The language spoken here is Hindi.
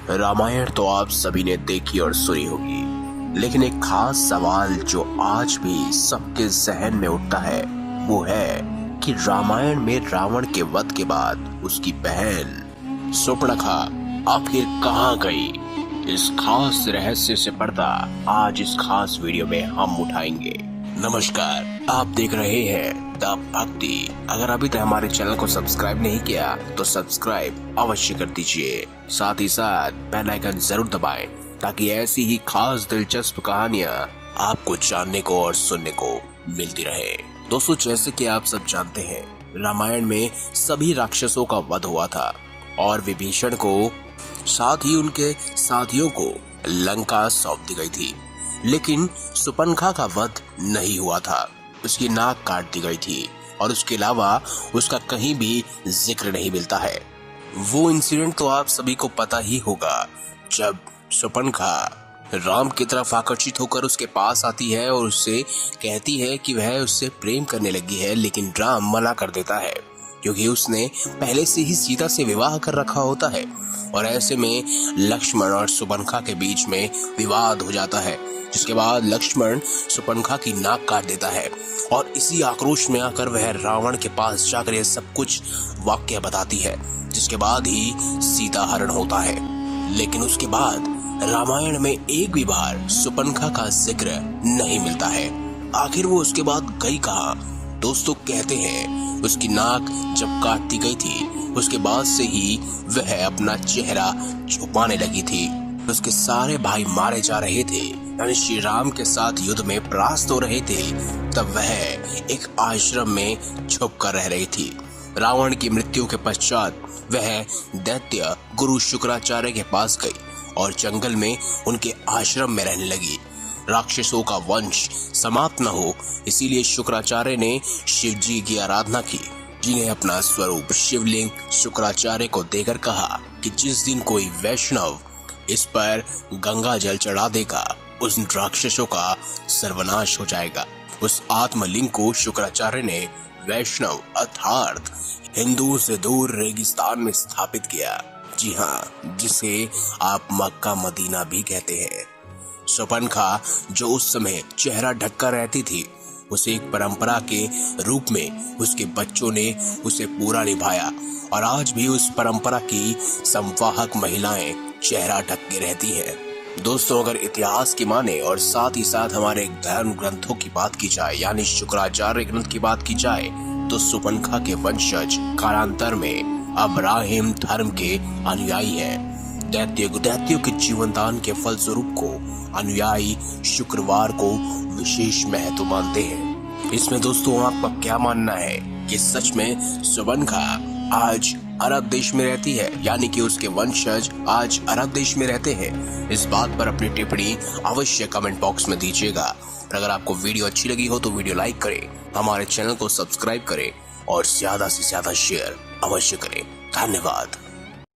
रामायण तो आप सभी ने देखी और सुनी होगी, लेकिन एक खास सवाल जो आज भी सबके जहन में उठता है वो है कि रामायण में रावण के वध के बाद उसकी बहन सुपर्णखा आखिर कहाँ गई। इस खास रहस्य से पर्दा आज इस खास वीडियो में हम उठाएंगे। नमस्कार, आप देख रहे हैं द भक्ति। अगर अभी तक हमारे चैनल को सब्सक्राइब नहीं किया तो सब्सक्राइब अवश्य कर दीजिए, साथ ही साथ बेल आइकन जरूर दबाएं ताकि ऐसी ही खास दिलचस्प कहानियां आपको जानने को और सुनने को मिलती रहे। दोस्तों, जैसे कि आप सब जानते हैं, रामायण में सभी राक्षसों का वध हुआ था और विभीषण को साथ ही उनके साथियों को लंका सौंप दी गई थी, लेकिन सुपर्णखा का वध नहीं हुआ था। उसकी नाक काट दी गई थी और उसके अलावा उसका कहीं भी जिक्र नहीं मिलता है। वो इंसिडेंट तो आप सभी को पता ही होगा, जब सुपर्णखा राम की तरफ आकर्षित होकर उसके पास आती है और उससे कहती है कि वह उससे प्रेम करने लगी है, लेकिन राम मना कर देता है क्योंकि उसने पहले से ही सीता से विवाह कर रखा होता है। और ऐसे में लक्ष्मण और सुपर्णखा के बीच में विवाद हो जाता है, जिसके बाद लक्ष्मण सुपर्णखा की नाक काट देता है और इसी आक्रोश में आकर वह रावण के पास जाकर यह सब कुछ वाक्य बताती है, जिसके बाद ही सीता हरण होता है। लेकिन उसके बाद रामायण में एक भी बार सुपर्णखा का जिक्र नहीं मिलता है। आखिर वो उसके बाद गई कहाँ? दोस्तों, कहते हैं उसकी नाक जब काटती गई थी उसके बाद से ही वह अपना चेहरा छुपाने लगी थी। उसके सारे भाई मारे जा रहे थे, यानी श्री राम के साथ युद्ध में परास्त हो रहे थे, तब वह एक आश्रम में छुप कर रह रही थी। रावण की मृत्यु के पश्चात वह दैत्य गुरु शुक्राचार्य के पास गई और जंगल में उनके आश्रम में रहने लगी। राक्षसों का वंश समाप्त न हो, इसीलिए शुक्राचार्य ने शिव जी की आराधना की, जिन्हें अपना स्वरूप शिवलिंग शुक्राचार्य को देकर कहा कि जिस दिन कोई वैष्णव इस पर गंगा जल चढ़ा देगा उस राक्षसों का सर्वनाश हो जाएगा। उस आत्मलिंग को शुक्राचार्य ने वैष्णव अर्थात हिंदू से दूर रेगिस्तान में स्थापित किया। जी हाँ, जिसे आप मक्का मदीना भी कहते हैं। सुपर्णखा जो उस समय चेहरा ढककर रहती थी, उसे एक परंपरा के रूप में उसके बच्चों ने उसे पूरा निभाया और आज भी उस परंपरा की संवाहक महिलाएं चेहरा ढक के रहती हैं। दोस्तों, अगर इतिहास की माने और साथ ही साथ हमारे धर्म ग्रंथों की बात की जाए, यानी शुक्राचार्य ग्रंथ की बात की जाए, तो सुपर्णखा के वंशज कालांतर में अब्राहिम धर्म के अनुयायी हैं। दैत्यों के जीवनदान के फलस्वरूप को अनुयायी शुक्रवार को विशेष महत्व मानते हैं। इसमें दोस्तों आपका क्या मानना है कि सच में सुपर्णखा आज अरब देश में रहती है, यानी कि उसके वंशज आज अरब देश में रहते हैं? इस बात पर अपनी टिप्पणी अवश्य कमेंट बॉक्स में दीजिएगा। और अगर आपको वीडियो अच्छी लगी हो तो वीडियो लाइक करें, हमारे चैनल को सब्सक्राइब करें और ज्यादा से ज्यादा शेयर अवश्य करें। धन्यवाद।